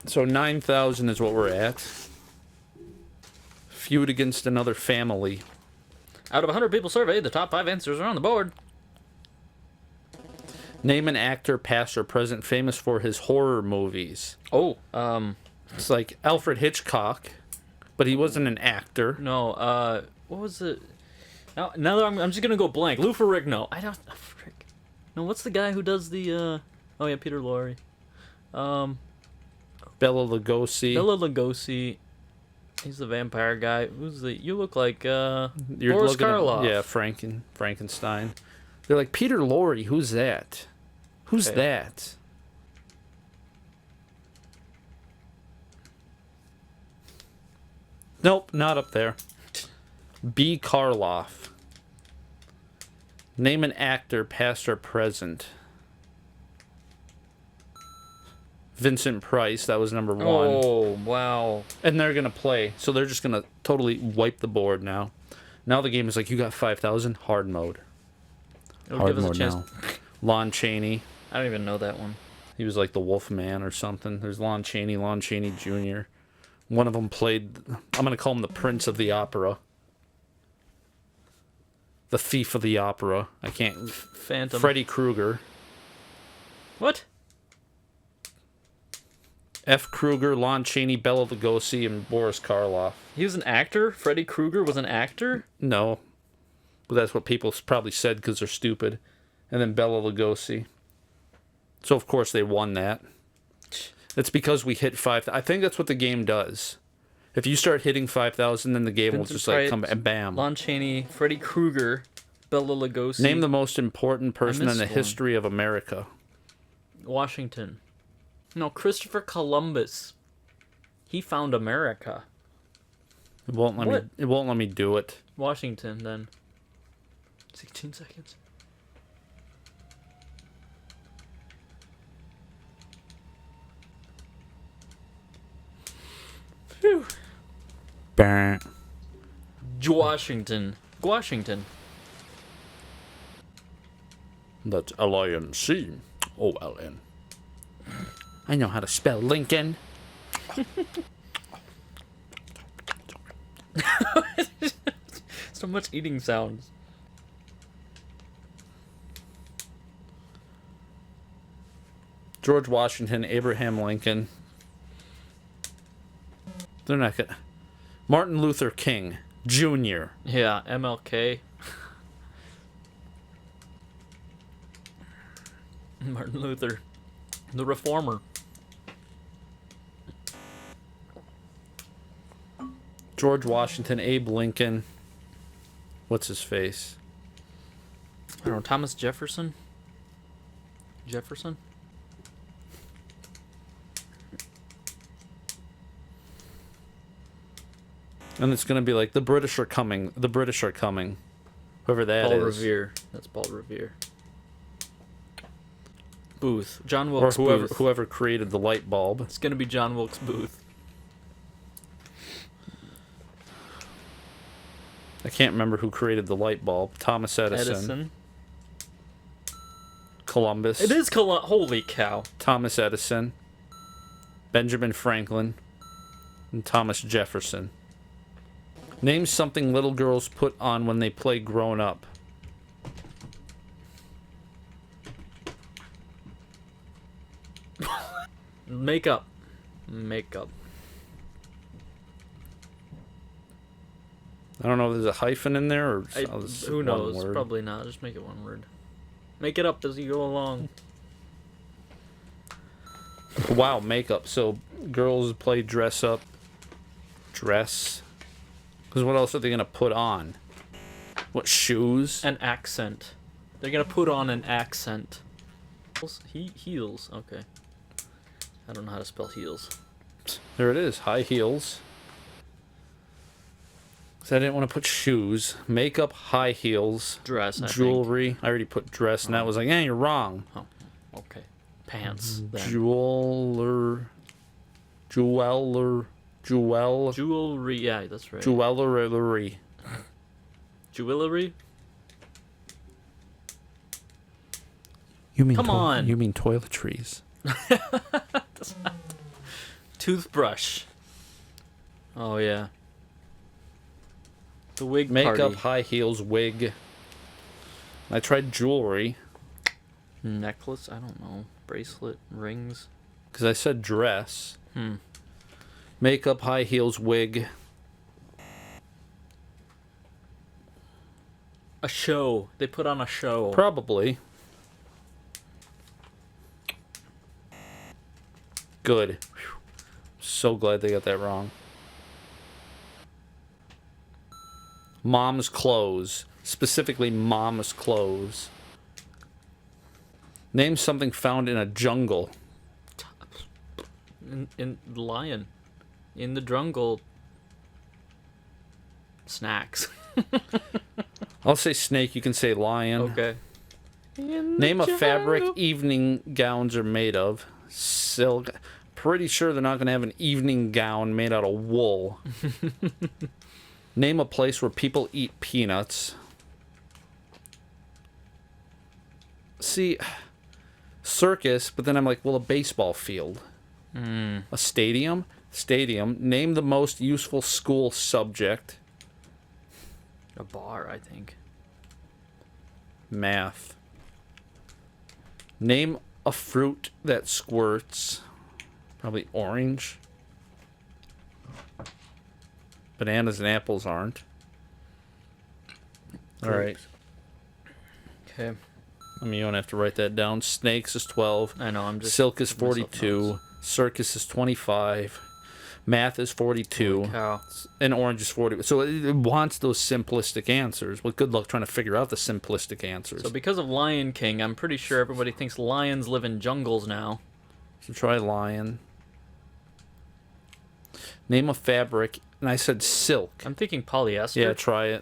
So 9,000 is what we're at. Feud against another family. Out of 100 people surveyed, the top 5 answers are on the board. Name an actor, past or present, famous for his horror movies. Oh, It's like Alfred Hitchcock, but he wasn't an actor. no, what was it? Now that I'm just gonna go blank. Lou Ferrigno. I don't... frick. No, what's the guy who does the, oh yeah, Peter Lorre. Bela Lugosi. Bela Lugosi. He's the vampire guy. Who's the... You look like, You're Boris looking at- Karloff. Yeah, Frankenstein. They're like, Peter Lorre, who's that? Who's Okay. that? Nope, not up there. B. Karloff. Name an actor, past or present. Vincent Price, that was number 1. Oh, wow. And they're going to play, so they're just going to totally wipe the board now. Now the game is like, you got 5,000, hard mode. It'll Hard give us a mode chance. now. Lon Chaney. I don't even know that one. He was like the Wolf Man or something. There's Lon Chaney Jr. One of them played, I'm going to call him the Prince of the Opera. The Thief of the Opera. I can't. Phantom. Freddy Krueger. What? F. Krueger, Lon Chaney, Bela Lugosi, and Boris Karloff. He was an actor? Freddy Krueger was an actor? No. But that's what people probably said because they're stupid. And then Bela Lugosi. So, of course, they won that. It's because we hit 5,000. I think that's what the game does. If you start hitting 5,000, then the game will just like come and bam. Lon Chaney, Freddy Krueger, Bela Lugosi. Name the most important person in the missed one. history of America. Washington. No, Christopher Columbus. He found America. It won't let What? me. It won't let me do it. Washington, then. 16 seconds. Phew. Bah. Washington. Washington. That's Lincoln. I know how to spell Lincoln. So much eating sounds. George Washington, Abraham Lincoln. They're not gonna. Martin Luther King Jr. Yeah, MLK. Martin Luther. The reformer. George Washington, Abe Lincoln. What's his face? I don't know, Thomas Jefferson? Jefferson? And it's gonna be like the British are coming. The British are coming. Whoever that Paul is. Revere. That's Paul Revere. Booth. John Or Wilkes Booth. whoever created the light bulb. It's gonna be John Wilkes Booth. I can't remember who created the light bulb. Thomas Edison. Columbus. It is Holy cow. Thomas Edison. Benjamin Franklin. And Thomas Jefferson. Name something little girls put on when they play grown up. Makeup. Makeup. I don't know if there's a hyphen in there or Who one knows? word. Probably not. Just make it one word. Make it up as you go along. Wow, makeup. So girls play dress up. Dress. Because what else are they going to put on? What, shoes? An accent. They're gonna put on an accent. Heels. Okay. I don't know how to spell heels. There it is. High heels. So I didn't want to put shoes. Makeup, high heels. Dress. I Jewelry. I already put dress, and that was like, you're wrong. think. Oh, okay. Pants. Then. Jeweler. Jewelry. Yeah, that's right. Jewelry. Jewelry. You mean Come on. You mean toiletries? Toothbrush. Oh yeah. The wig Makeup, party. high heels, wig. I tried jewelry. Necklace. I don't know. Bracelet. Rings. Because I said dress. Hmm. Makeup, high heels, wig. A show. They put on a show. Probably. Good. Whew. So glad they got that wrong. Mom's clothes. Specifically, mom's clothes. Name something found in a jungle. In lion. In the jungle. Snacks. I'll say snake, you can say lion. Okay. Name a fabric evening gowns are made of. Silk. Pretty sure they're not going to have an evening gown made out of wool. Name a place where people eat peanuts. See, circus, but then I'm like, well, a baseball field. A stadium? Stadium. Name the most useful school subject. A bar, I think. Math. Name a fruit that squirts. Probably orange. Bananas and apples aren't. Alright. Okay. I mean, you don't have to write that down. Snakes is 12. I know, I'm just... Silk is giving myself 42. notes. Circus is 25. Math is 42. Holy cow. And orange is 40. So it wants those simplistic answers. Well, good luck trying to figure out the simplistic answers. So because of Lion King, I'm pretty sure everybody thinks lions live in jungles now. So try lion. Name a fabric. And I said silk. I'm thinking polyester. Yeah, try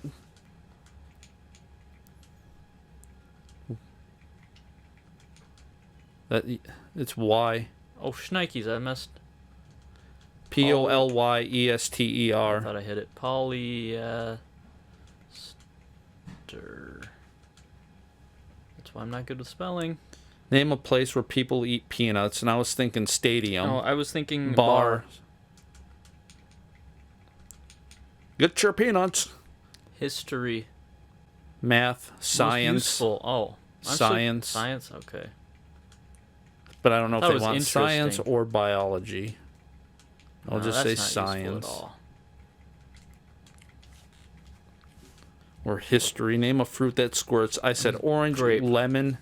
it. It's Y. Oh, shnikes, I missed. Polyester. I thought I hit it. Polyester. That's why I'm not good with spelling. Name a place where people eat peanuts. And I was thinking stadium. No, I was thinking Bar. Get your peanuts. History. Math. Most Science. useful. Oh. Science. Science, okay. But I don't know if That they was want science interesting. or biology. I'll No, just say that's not useful science. at all. Or history. Name a fruit that squirts. I said orange, Grape. lemon.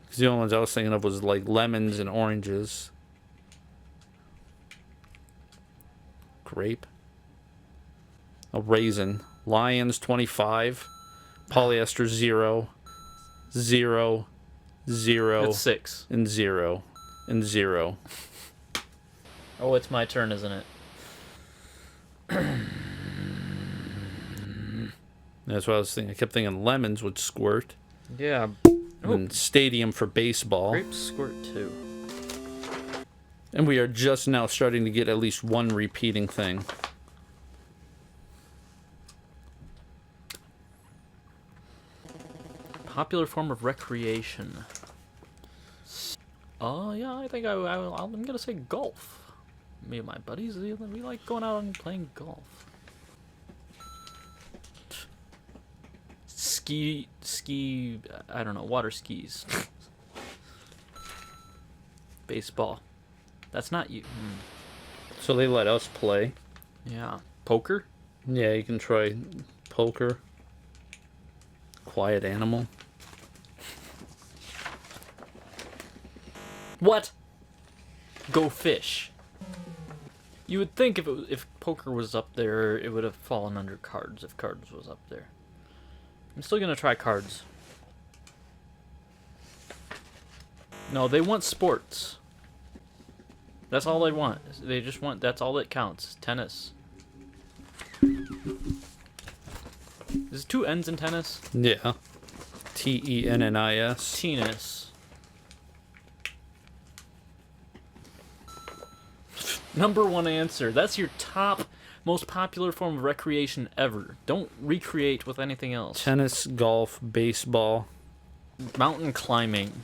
Because the only ones I was thinking of was like lemons and oranges. Grape. A raisin. Lions 25. Polyester 0. 0. 0. That's 6. And 0. And 0. Oh, it's my turn, isn't it? That's what I was thinking. I kept thinking lemons would squirt. Yeah. And stadium for baseball. Grapes squirt too. And we are just now starting to get at least one repeating thing. Popular form of recreation. Oh, yeah, I think I'm gonna say golf. Me and my buddies, we like going out and playing golf. Ski, I don't know, water skis. Baseball. That's not you. So they let us play. Yeah. Poker? Yeah, you can try poker. Quiet animal. What? Go fish. You would think if poker was up there, it would have fallen under cards if cards was up there. I'm still gonna try cards. No, they want sports. That's all they want. They just want, that's all that counts. Tennis. Is it 2 N's in tennis? Yeah. Tennis. Tennis. Number 1 answer. That's your top Most popular form of recreation ever. Don't recreate with anything else. Tennis, golf, baseball. Mountain climbing.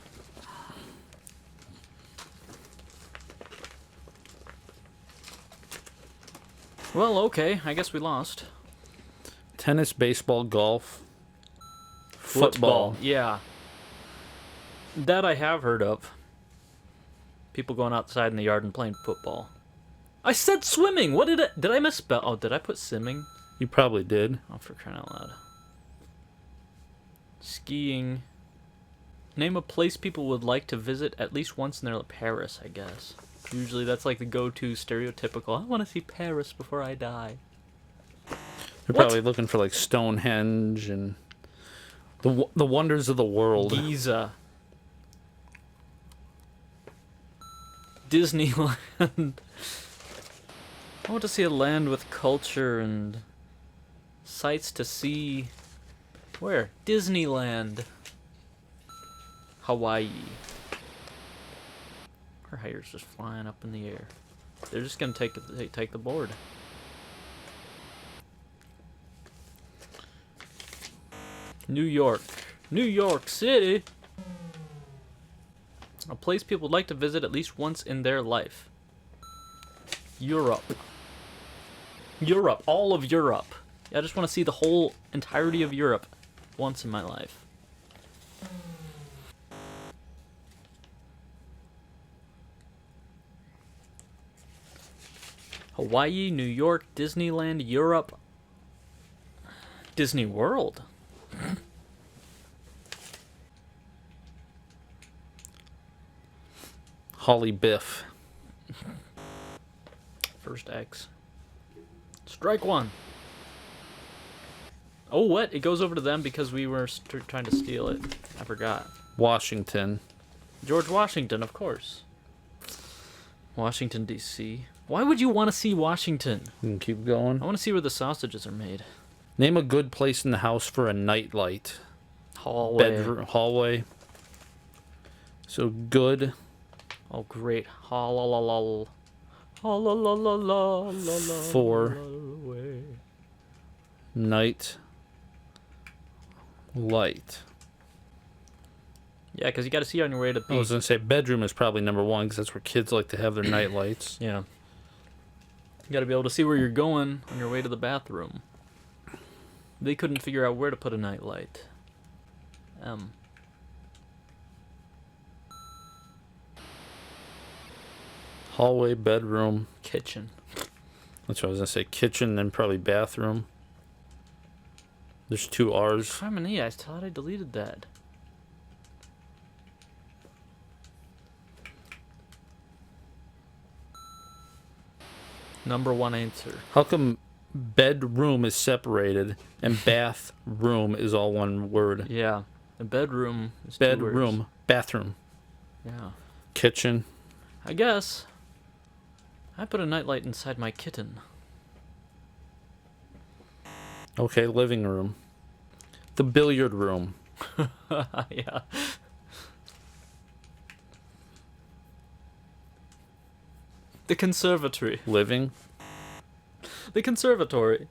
Well, okay. I guess we lost. Tennis, baseball, golf. Football. Yeah. That I have heard of. People going outside in the yard and playing football. I said swimming! What did I misspell? Oh, did I put simming? You probably did. Oh, for crying out loud. Skiing. Name a place people would like to visit at least once in their life. Paris, I guess. Usually that's like the go-to stereotypical, I want to see Paris before I die. They're probably looking for like Stonehenge and the wonders of the world. Giza. Disneyland. I want to see a land with culture and sights to see. Where? Disneyland. Hawaii. Her hair's just flying up in the air. They're just gonna take the board. New York. New York City. A place people would like to visit at least once in their life. Europe. Europe. All of Europe. I just want to see the whole entirety of Europe once in my life. Hawaii, New York, Disneyland, Europe, Disney World. Holly Biff. First X. Strike one. Oh, what? It goes over to them because we were trying to steal it. I forgot. Washington. George Washington, of course. Washington, D.C. Why would you want to see Washington? You can keep going. I want to see where the sausages are made. Name a good place in the house for a nightlight. Hallway. Bedroom, hallway. So good. Oh, great. Hallelujah. For night light. Yeah, because you got to see on your way to I was pee. going to say bedroom is probably number one because that's where kids like to have their night lights. Yeah. You got to be able to see where you're going on your way to the bathroom. They couldn't figure out where to put a night light. Hallway, bedroom. Kitchen. That's what I was going to say. Kitchen, then probably bathroom. There's two R's. Criminy, I thought I deleted that. Number one answer. How come bedroom is separated and bathroom is all one word? Yeah. The bedroom is two words. Bedroom, bathroom, Yeah. kitchen. I guess. I put a nightlight inside my kitten. Okay, living room. The billiard room. Yeah. The conservatory. Living. The conservatory.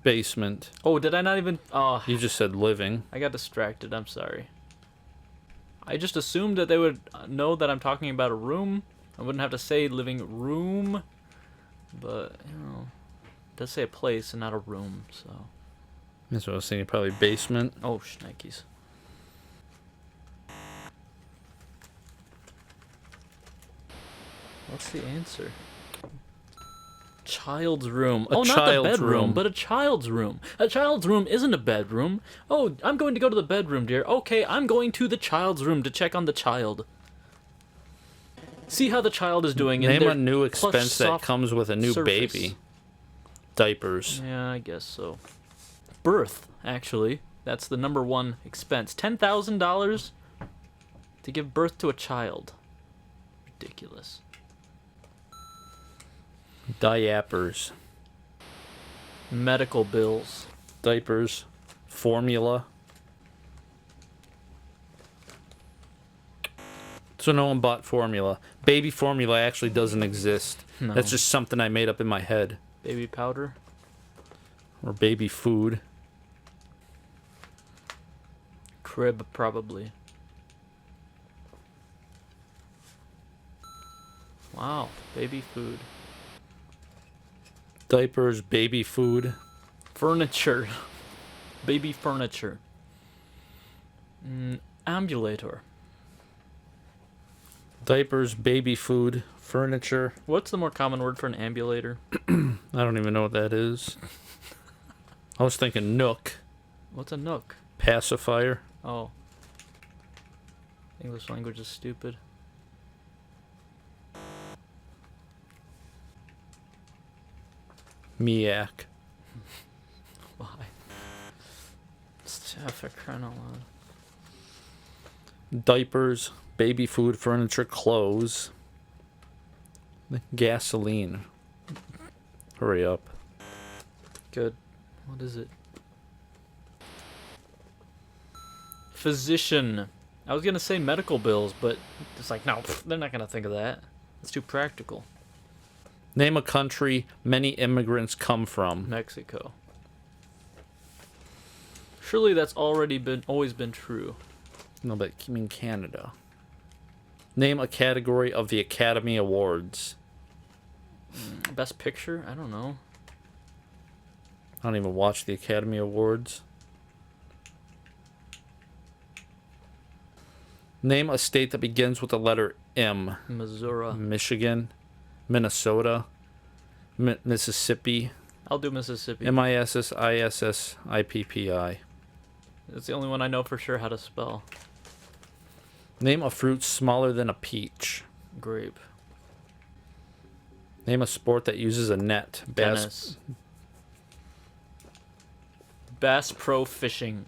Basement. Oh, did I not even... Oh, You just said living. I got distracted. I'm sorry. I just assumed that they would know that I'm talking about a room. I wouldn't have to say living room. But, you know, it does say a place and not a room, so... That's what I was thinking. Probably basement. Oh, shnikes. What's the answer? Child's room. A Oh, not the child's bedroom, room. but a child's room. A child's room isn't a bedroom. Oh, I'm going to go to the bedroom, dear. Okay, I'm going to the child's room to check on the child. See how the child is doing. in Name their a new plush, expense that soft comes with a new surface. baby. Diapers. Yeah, I guess so. Birth, actually. That's the number one expense. $10,000 to give birth to a child. Ridiculous. Diapers. Medical bills. Diapers. Formula. So no one bought formula. Baby formula actually doesn't exist. No. That's just something I made up in my head. Baby powder. Or baby food. Crib, probably. Wow, baby food. Diapers, baby food. Furniture. Baby furniture. Ambulator. Diapers, baby food, furniture. What's the more common word for an ambulator? I don't even know what that is. I was thinking nook. What's a nook? Pacifier. Oh. English language is stupid. Miak. Why? Stuff for crying out loud. Diapers, baby food, furniture, clothes. Gasoline. Hurry up. Good. What is it? Physician. I was gonna say medical bills, but it's like, no, they're not gonna think of that. It's too practical. Name a country many immigrants come from. Mexico. Surely that's always been true. No, but you mean Canada. Name a category of the Academy Awards. Best picture? I don't know. I don't even watch the Academy Awards. Name a state that begins with the letter M. Missouri. Michigan, Minnesota, Mississippi, I'll do Mississippi. Mississippi. It's the only one I know for sure how to spell. Name a fruit smaller than a peach. Grape. Name a sport that uses a net. Tennis. Bass Pro Fishing.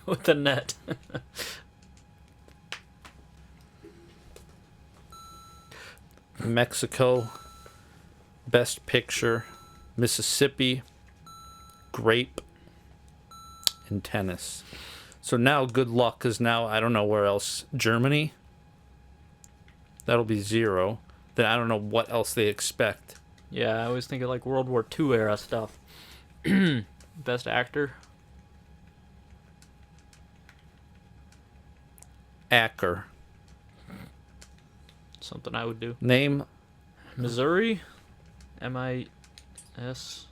With a net. Mexico, Best Picture, Mississippi, grape, and tennis. So now, good luck, because now I don't know where else. Germany, that'll be 0. Then I don't know what else they expect. Yeah, I always think of like World War II era stuff. Best actor. Acker. Something I would do. Name Missouri. M-I-S.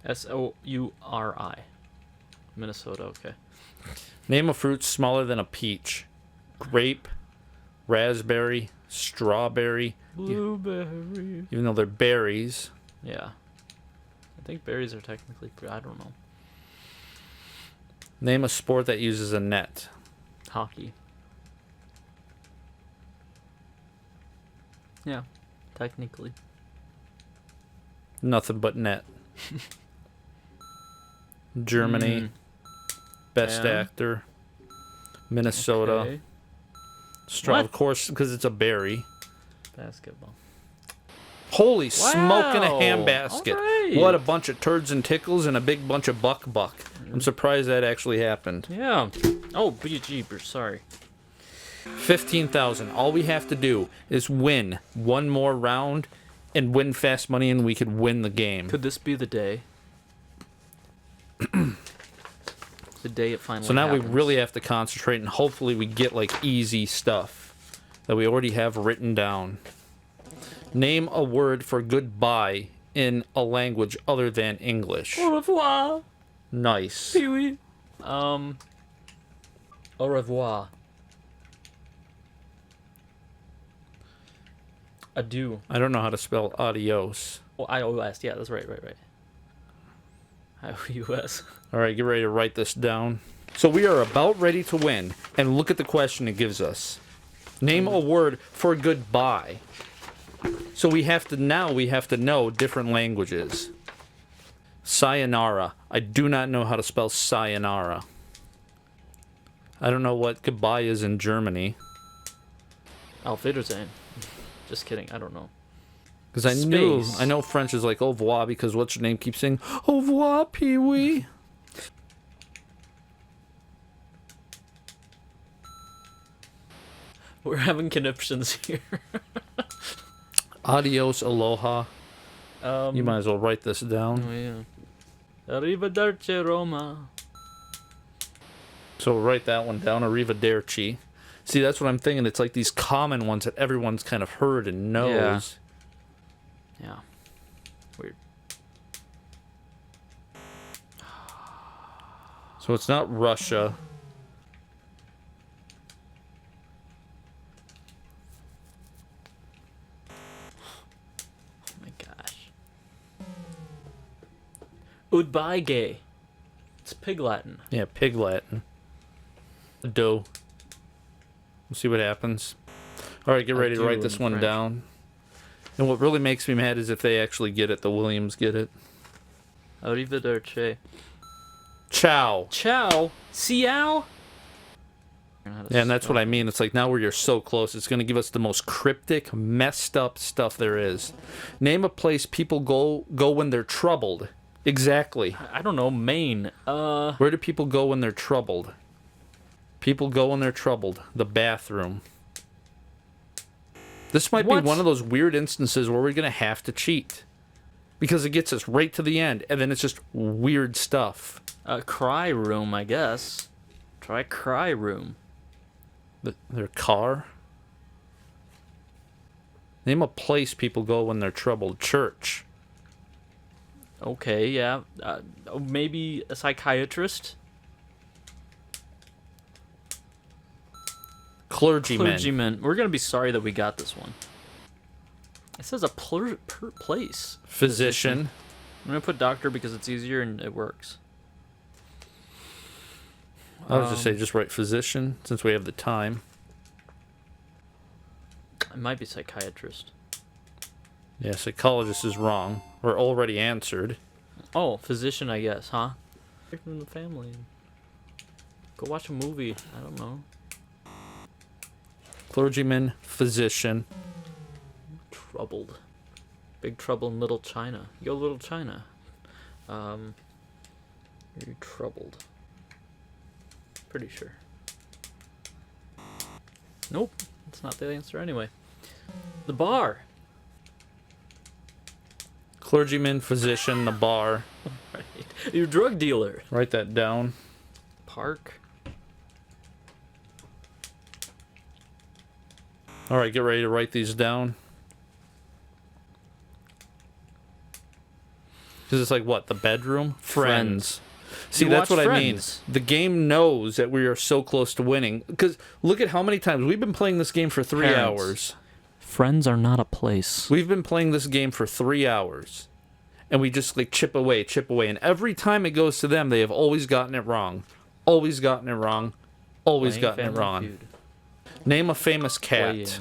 S-O-U-R-I. Minnesota, okay. Name a fruit smaller than a peach. Grape, raspberry, strawberry. Blueberry. Even though they're berries. Yeah. I think berries are technically, I don't know. Name a sport that uses a net. Hockey. Yeah, technically. Nothing but net. Germany. Best Yeah. actor. Minnesota. Okay. Straw, of What? course, because it's a berry. Basketball. Holy smoke in a Wow. handbasket. Alright. What a bunch of turds and tickles and a big bunch of buck. I'm surprised that actually happened. Yeah. Oh, jeepers, sorry. 15,000. All we have to do is win one more round and win fast money, and we could win the game. Could this be the day? The day it finally So now happens. we really have to concentrate, and hopefully we get like easy stuff that we already have written down. Name a word for goodbye in a language other than English. Au revoir. Nice. Pee-wee. Au revoir. Adieu. I don't know how to spell adios. Oh, I-O-S. Yeah, that's right. I-O-U-S. All right, get ready to write this down. So we are about ready to win, and look at the question it gives us. Name a word for goodbye. So we have to know different languages. Sayonara. I do not know how to spell sayonara. I don't know what goodbye is in Germany. Auf Wiedersehen. Just kidding. I don't know. Because I know French is like au revoir because what's your name keeps saying au revoir, Pee-wee. We're having conniptions here. Adios, aloha. You might as well write this down. Oh yeah. Arrivederci, Roma. So we'll write that one down. Arrivederci. See, that's what I'm thinking. It's like these common ones that everyone's kind of heard and knows. Yeah. Weird. So it's not Russia. Oh my gosh. Udbige. It's Pig Latin. Yeah, Pig Latin. Dough. We'll see what happens. All right, get ready to write this one French down. And what really makes me mad is if they actually get it, the Williams get it. Arrivederci. Ciao. Ciao. Ciao. Yeah, and that's what I mean. It's like now where you're so close, it's going to give us the most cryptic, messed up stuff there is. Name a place people go when they're troubled. Exactly. I don't know. Maine. Where do people go when they're troubled? People go when they're troubled. The bathroom. This might be one of those weird instances where we're going to have to cheat. Because it gets us right to the end, and then it's just weird stuff. Cry room, I guess. Try cry room. Their car? Name a place people go when they're troubled. Church. Okay, yeah. Maybe a psychiatrist? Clergyman. We're going to be sorry that we got this one. It says a place. Physician. I'm going to put doctor because it's easier and it works. I would just say just write physician since we have the time. It might be psychiatrist. Yeah, psychologist is wrong. We're already answered. Oh, physician, I guess, huh? From the family. Go watch a movie. I don't know. Clergyman, physician. Troubled. Big Trouble in Little China. Yo, Little China. You're troubled. Pretty sure. Nope. That's not the answer anyway. The bar. Clergyman, physician, the bar. Right. Your drug dealer. Write that down. Park. All right, get ready to write these down. Because it's like, what, the bedroom? Friends. See, that's what I mean. The game knows that we are so close to winning. Because look at how many times. We've been playing this game for 3 hours. Friends are not a place. We've been playing this game for 3 hours. And we just like chip away. And every time it goes to them, they have always gotten it wrong. Always gotten it wrong. Always gotten it wrong. Feud. Name a famous cat.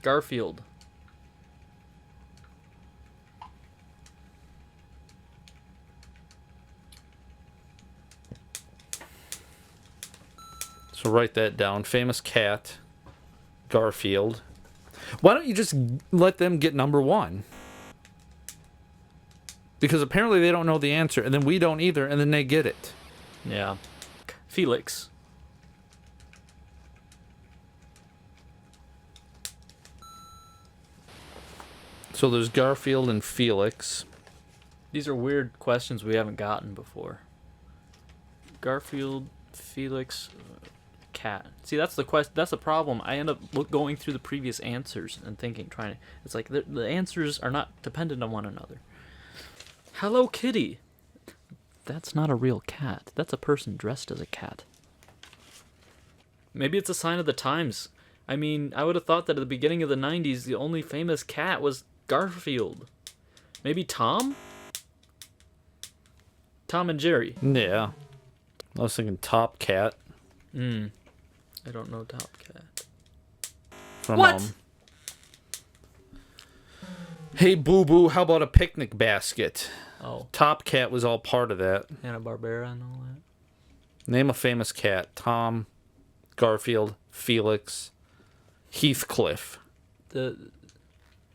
Garfield. So write that down. Famous cat. Garfield. Why don't you just let them get number one? Because apparently they don't know the answer, and then we don't either, and then they get it. Yeah. Felix. So there's Garfield and Felix. These are weird questions we haven't gotten before. Garfield, Felix, cat. See, that's the quest. That's the problem. I end up going through the previous answers and thinking, it's like the answers are not dependent on one another. Hello Kitty. That's not a real cat. That's a person dressed as a cat. Maybe it's a sign of the times. I mean, I would have thought that at the beginning of the 90s, the only famous cat was Garfield. Maybe Tom? Tom and Jerry. Yeah. I was thinking Top Cat. I don't know Top Cat. From, what? Hey Boo Boo, how about a picnic basket? Oh. Top Cat was all part of that. Hanna-Barbera and all that. Name a famous cat. Tom, Garfield, Felix, Heathcliff.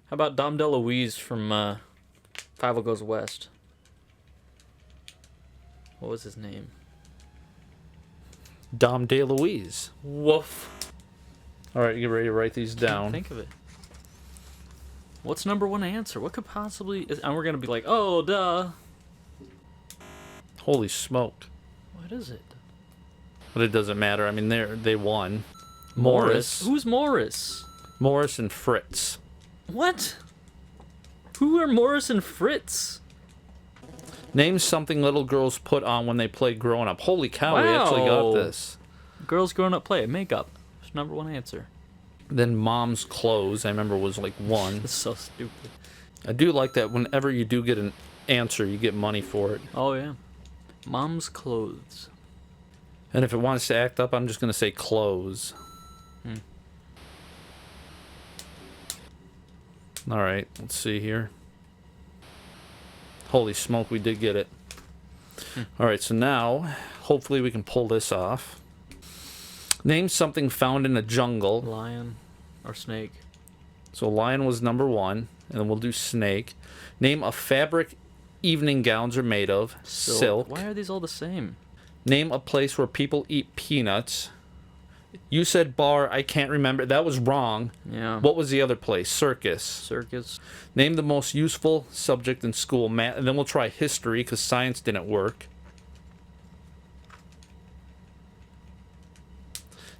How about Dom DeLuise from Five Goes West? What was his name? Dom DeLuise. Woof. All right, you ready to write these down? Think of it. What's number one answer? What could possibly... And we're going to be like, oh, duh. Holy smoke. What is it? But it doesn't matter. I mean, they won. Morris? Who's Morris? Morris and Fritz. What? Who are Morris and Fritz? Name something little girls put on when they play grown up. Holy cow, we actually got this. Girls growing up play. Makeup. That's number one answer. Then mom's clothes, I remember, was like 1. That's so stupid. I do like that whenever you do get an answer, you get money for it. Oh, yeah. Mom's clothes. And if it wants to act up, I'm just going to say clothes. All right, let's see here. Holy smoke, we did get it. All right, so now, hopefully we can pull this off. Name something found in a jungle. Lion or snake. So lion was number 1, and then we'll do snake. Name a fabric evening gowns are made of. Silk. Why are these all the same? Name a place where people eat peanuts. You said bar, I can't remember. That was wrong. Yeah. What was the other place? Circus. Circus. Name the most useful subject in school. Math, and then we'll try history because science didn't work.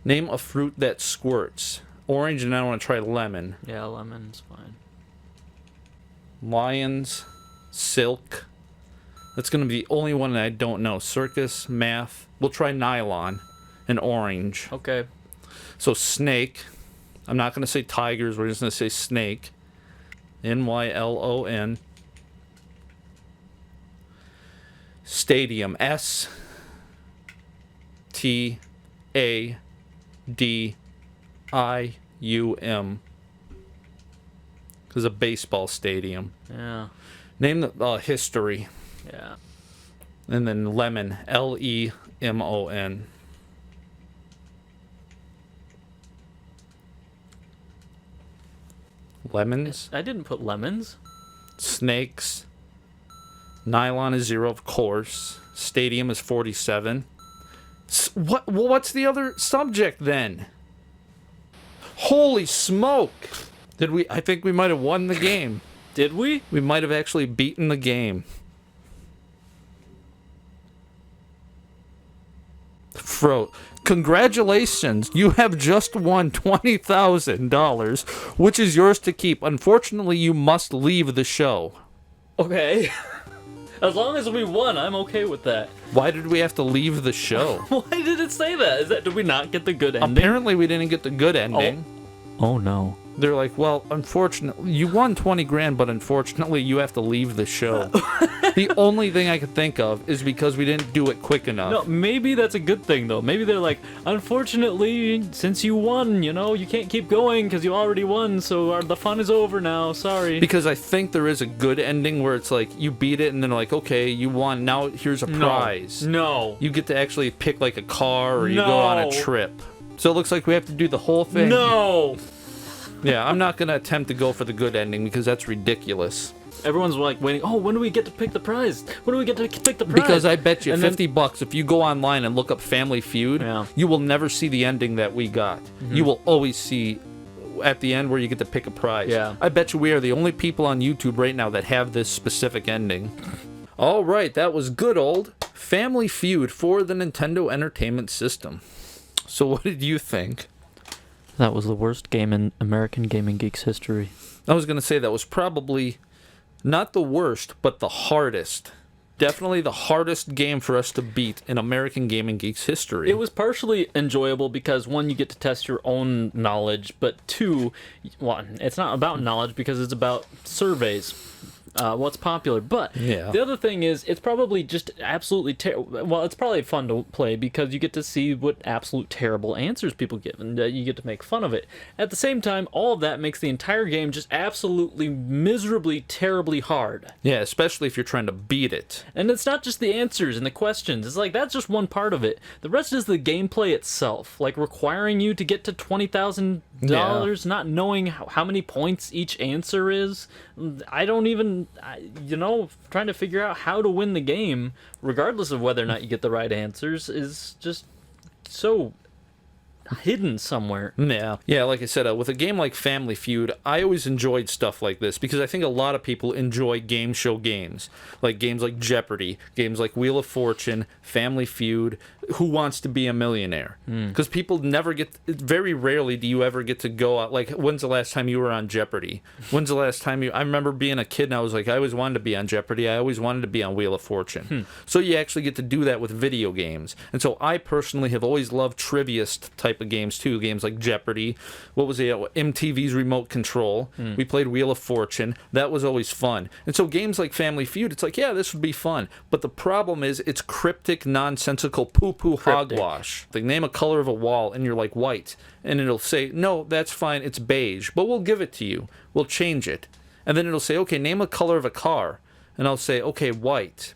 Name a fruit that squirts. Orange, and I want to try lemon. Yeah, lemon's fine. Lions, silk. That's going to be the only one that I don't know. Circus, math. We'll try nylon and orange. Okay. So snake. I'm not going to say tigers. We're just going to say snake. Nylon. Stadium. STADIUM. Because a baseball stadium. Yeah. Name the history. Yeah. And then lemon. LEMON. Lemons. I didn't put lemons. Snakes. Nylon is 0, of course. Stadium is 47. What? Well, what's the other subject then? Holy smoke! Did we? I think we might have won the game. Did we? We might have actually beaten the game. Congratulations, you have just won $20,000, which is yours to keep. Unfortunately, you must leave the show. Okay. As long as we won, I'm okay with that. Why did we have to leave the show? Why did it say that? Did we not get the good ending? Apparently, we didn't get the good ending. Oh no. They're like, well, unfortunately, you won 20 grand, but unfortunately, you have to leave the show. The only thing I could think of is because we didn't do it quick enough. No, maybe that's a good thing, though. Maybe they're like, unfortunately, since you won, you can't keep going because you already won, so the fun is over now. Sorry. Because I think there is a good ending where it's like, you beat it, and then like, okay, you won, now here's a prize. No. You get to actually pick like a car, or you go on a trip. So it looks like we have to do the whole thing. No. Yeah, I'm not going to attempt to go for the good ending because that's ridiculous. Everyone's like waiting, oh, when do we get to pick the prize? When do we get to pick the prize? Because I bet you $50 if you go online and look up Family Feud, you will never see the ending that we got. You will always see at the end where you get to pick a prize. Yeah. I bet you we are the only people on YouTube right now that have this specific ending. All right, that was good old Family Feud for the Nintendo Entertainment System. So what did you think? That was the worst game in American Gaming Geeks history. I was going to say that was probably not the worst, but the hardest. Definitely the hardest game for us to beat in American Gaming Geeks history. It was partially enjoyable because, one, you get to test your own knowledge, but two, well, it's not about knowledge because it's about surveys. what's popular. But Yeah. the other thing is, it's probably just absolutely terrible. Well, it's probably fun to play because you get to see what absolute terrible answers people give, and you get to make fun of it. At the same time, all of that makes the entire game just absolutely miserably, terribly hard. Yeah, especially if you're trying to beat it. And it's not just the answers and the questions. It's like, that's just one part of it. The rest is the gameplay itself, like requiring you to get to $20,000, not knowing how many points each answer is. I don't even, trying to figure out how to win the game, regardless of whether or not you get the right answers, is just so hidden somewhere. Yeah, like I said, with a game like Family Feud, I always enjoyed stuff like this because I think a lot of people enjoy game show games, like games like Jeopardy, games like Wheel of Fortune, Family Feud, Who Wants to Be a Millionaire? Because people never very rarely do you ever get to go out, like, when's the last time you were on Jeopardy? When's the last time I remember being a kid and I was like, I always wanted to be on Jeopardy, I always wanted to be on Wheel of Fortune. So you actually get to do that with video games. And so I personally have always loved trivia type of games too, games like Jeopardy, what was it, MTV's Remote Control, we played Wheel of Fortune, that was always fun. And so games like Family Feud, it's like, yeah, this would be fun, but the problem is it's cryptic, nonsensical poo-poo hogwash. Like, name a color of a wall and you're like, white, and it'll say, no, that's fine, it's beige, but we'll give it to you, we'll change it. And then it'll say, okay, name a color of a car, and I'll say, okay, white.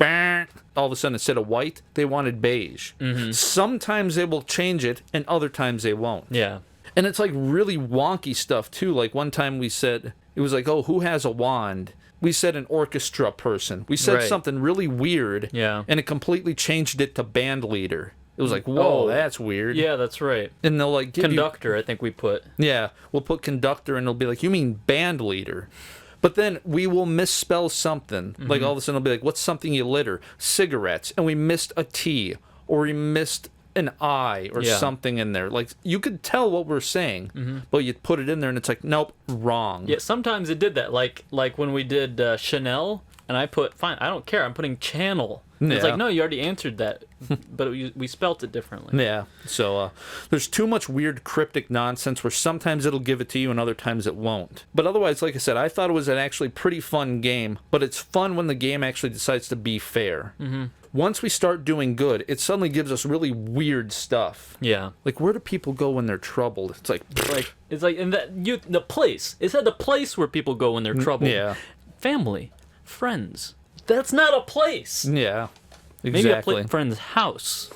All of a sudden, instead of white, they wanted beige. Sometimes they will change it, and other times they won't. Yeah. And it's like really wonky stuff, too. Like one time we said, it was like, oh, who has a wand? We said an orchestra person. We said something really weird, and it completely changed it to band leader. It was like, whoa, that's weird. Yeah, that's right. And they'll like give conductor, I think we put. Yeah, we'll put conductor, and it'll be like, you mean band leader? But then we will misspell something. Like all of a sudden it'll be like, what's something you litter? Cigarettes. And we missed a T, or we missed an I, or something in there. Like, you could tell what we're saying, but you put it in there and it's like, nope, wrong. Yeah, sometimes it did that. Like when we did Chanel, and I put, fine, I don't care, I'm putting channel. It's like, no, you already answered that, but we spelt it differently. Yeah, so there's too much weird cryptic nonsense where sometimes it'll give it to you and other times it won't. But otherwise, like I said, I thought it was an actually pretty fun game, but it's fun when the game actually decides to be fair. Once we start doing good, it suddenly gives us really weird stuff. Yeah. Like, where do people go when they're troubled? It's like, and the place. It said the place where people go when they're troubled. Yeah. Family, friends. That's not a place. Yeah, exactly. Maybe a friend's house.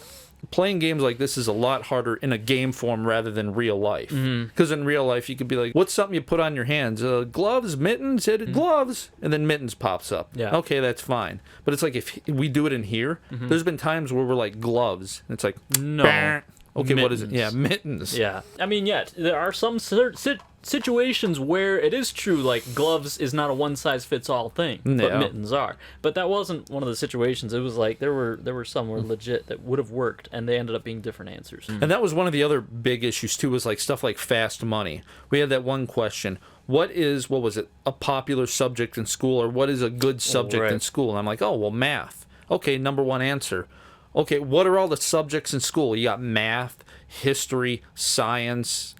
Playing games like this is a lot harder in a game form rather than real life. Because in real life, you could be like, what's something you put on your hands? Gloves, mittens, gloves, and then mittens pops up. Yeah. Okay, that's fine. But it's like, if we do it in here, there's been times where we're like, gloves, and it's like, no. Bah. Okay, Mittens. what is it? Yeah, mittens. Yeah. I mean, yeah, there are some situations where it is true, like gloves is not a one-size-fits-all thing, but mittens are. But that wasn't one of the situations. It was like there were some were legit that would have worked, and they ended up being different answers. And that was one of the other big issues, too, was like stuff like fast money. We had that one question. What was it, a popular subject in school, or what is a good subject in school? And I'm like, oh, well, math. Okay, number one answer. Okay, what are all the subjects in school? You got math, history, science,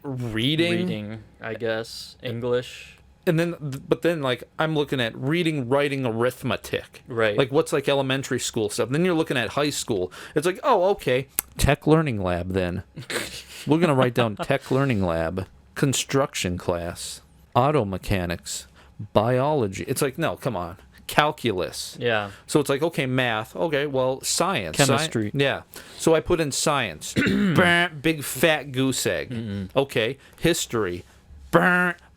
reading, I guess, English. And then, but then, like, I'm looking at reading, writing, arithmetic. Right. Like, what's like elementary school stuff? And then you're looking at high school. It's like, oh, okay, tech learning lab then. We're going to write down tech learning lab, construction class, auto mechanics, biology. It's like, no, come on. Calculus. Yeah. So it's like, okay, math. Okay, well, science. Chemistry. Yeah. So I put in science. Big fat goose egg. Okay. History.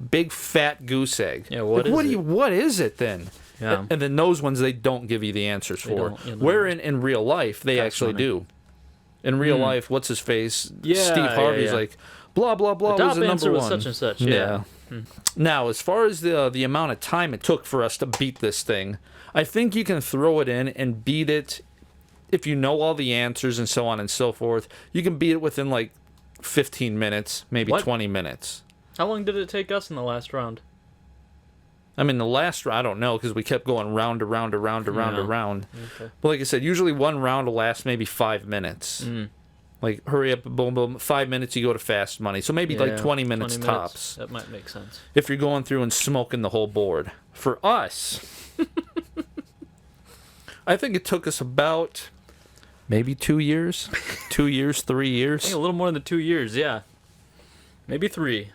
Big fat goose egg. Yeah, what is it then? Yeah. And then those ones they don't give you the answers for. Where in real life they actually do. In real life, what's his face? Yeah, Steve Harvey's like, blah blah blah the was the answer number was one. such and such. Yeah. Now, as far as the amount of time it took for us to beat this thing, I think you can throw it in and beat it if you know all the answers and so on and so forth. You can beat it within like 15 minutes, maybe 20 minutes. How long did it take us in the last round? I mean, the last round, I don't know, because we kept going round to round to round to round to round. Okay. But like I said, usually one round will last maybe 5 minutes. Like, hurry up, boom, boom. 5 minutes, you go to fast money. So maybe like 20 minutes tops. That might make sense. If you're going through and smoking the whole board. For us, I think it took us about maybe 2 years. 2 years, 3 years. I think a little more than 2 years, yeah. Maybe 3.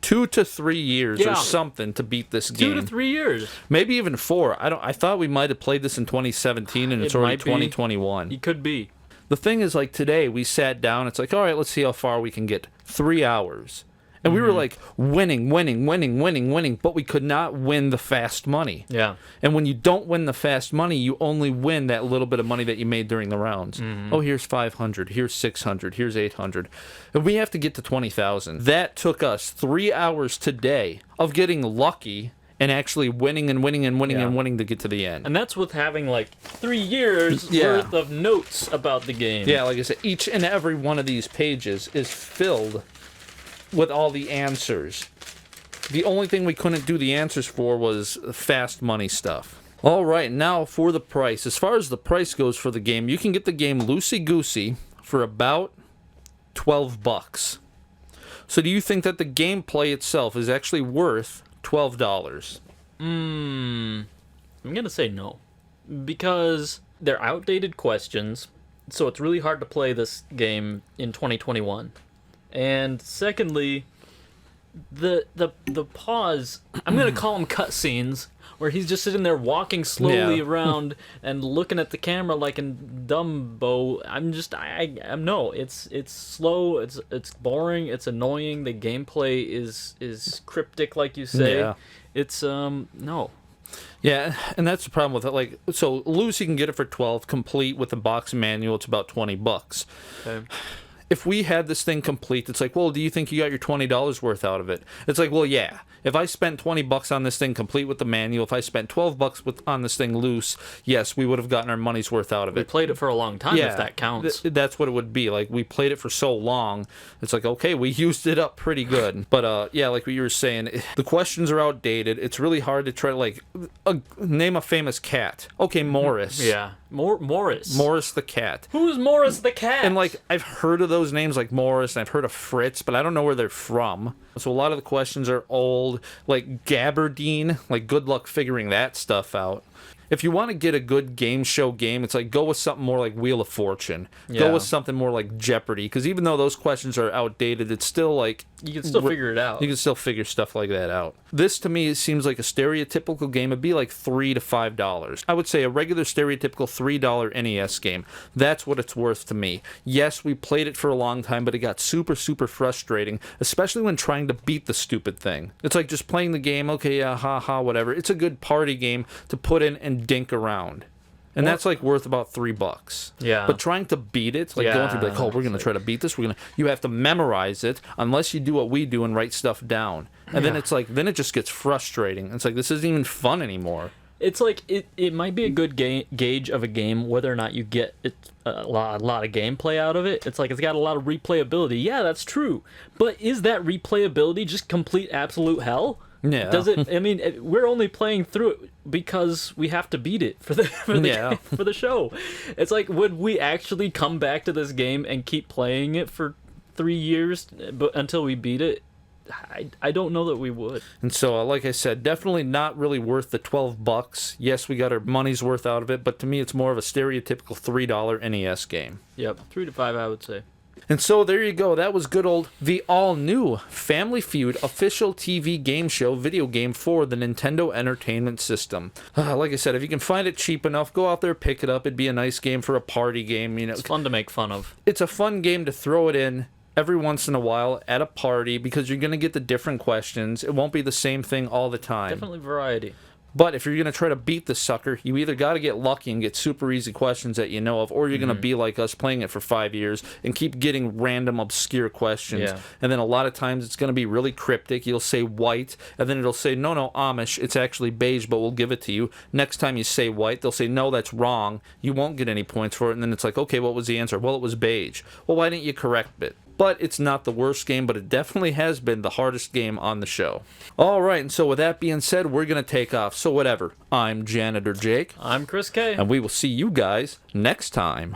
2 to 3 years or something to beat this game. 2 to 3 years. Maybe even 4. I thought we might have played this in 2017 and it's already 2021. It could be. The thing is, like, today we sat down. It's like, all right, let's see how far we can get. 3 hours. And we were like winning, but we could not win the fast money. Yeah. And when you don't win the fast money, you only win that little bit of money that you made during the rounds. Oh, here's 500, here's 600, here's 800. And we have to get to 20,000. That took us 3 hours today of getting lucky and actually winning and winning and winning and winning to get to the end. And that's with having like 3 years worth of notes about the game. Yeah, like I said, each and every one of these pages is filled with all the answers. The only thing we couldn't do the answers for was fast money stuff. All right, now for the price. As far as the price goes for the game, you can get the game loosey-goosey for about $12. So do you think that the gameplay itself is actually worth $12? I'm going to say no. Because they're outdated questions, so it's really hard to play this game in 2021. And secondly, the pause, I'm going to call them cutscenes, where he's just sitting there walking slowly around and looking at the camera like in Dumbo. It's slow, it's boring, it's annoying, the gameplay is cryptic like you say. Yeah. It's no. Yeah, and that's the problem with it. Like, so Lucy can get it for 12, complete with the box manual. It's about $20. Okay. If we had this thing complete, it's like, well, do you think you got your $20 worth out of it? It's like, well, yeah. If I spent $20 on this thing complete with the manual, if I spent $12 on this thing loose, yes, we would have gotten our money's worth out of it. We played it for a long time, if that counts. That's what it would be. Like, we played it for so long, it's like, okay, we used it up pretty good. But, yeah, like what you were saying, the questions are outdated. It's really hard to try to, like, name a famous cat. Okay, Morris. Yeah. Morris. Morris the cat. Who's Morris the cat? And, like, I've heard of those names like Morris, and I've heard of Fritz, but I don't know where they're from. So a lot of the questions are old. Like Gabardine, like good luck figuring that stuff out. If you want to get a good game show game, it's like go with something more like Wheel of Fortune. Yeah. Go with something more like Jeopardy, because even though those questions are outdated, it's still like... You can still figure it out. You can still figure stuff like that out. This, to me, seems like a stereotypical game. It'd be like $3 to $5. I would say a regular stereotypical $3 NES game. That's what it's worth to me. Yes, we played it for a long time, but it got super, super frustrating, especially when trying to beat the stupid thing. It's like just playing the game, okay, yeah, ha, whatever. It's a good party game to put in and dink around. And that's like worth about $3. Yeah. But trying to beat it, like going through like, oh, we're gonna try to beat this. You have to memorize it unless you do what we do and write stuff down. And then it's like, then it just gets frustrating. It's like this isn't even fun anymore. It's like it might be a good gauge of a game whether or not you get a lot of gameplay out of it. It's like it's got a lot of replayability. Yeah, that's true. But is that replayability just complete absolute hell? Yeah. Does it? I mean, we're only playing through it because we have to beat it for the show. It's like, would we actually come back to this game and keep playing it for 3 years until we beat it? I don't know that we would. And so, like I said, definitely not really worth the $12. Yes, we got our money's worth out of it, but to me, it's more of a stereotypical $3 NES game. Yep, 3 to 5, I would say. And so there you go. That was good old, the all-new Family Feud official TV game show video game for the Nintendo Entertainment System. Like I said, if you can find it cheap enough, go out there, pick it up. It'd be a nice game for a party game. You know, it's fun to make fun of. It's a fun game to throw it in every once in a while at a party because you're going to get the different questions. It won't be the same thing all the time. Definitely variety. But if you're going to try to beat the sucker, you either got to get lucky and get super easy questions that you know of, or you're going to be like us playing it for 5 years and keep getting random, obscure questions. Yeah. And then a lot of times it's going to be really cryptic. You'll say white, and then it'll say, no, Amish, it's actually beige, but we'll give it to you. Next time you say white, they'll say, no, that's wrong. You won't get any points for it. And then it's like, okay, what was the answer? Well, it was beige. Well, why didn't you correct it? But it's not the worst game, but it definitely has been the hardest game on the show. All right, and so with that being said, we're going to take off. So whatever, I'm Janitor Jake. I'm Chris K. And we will see you guys next time.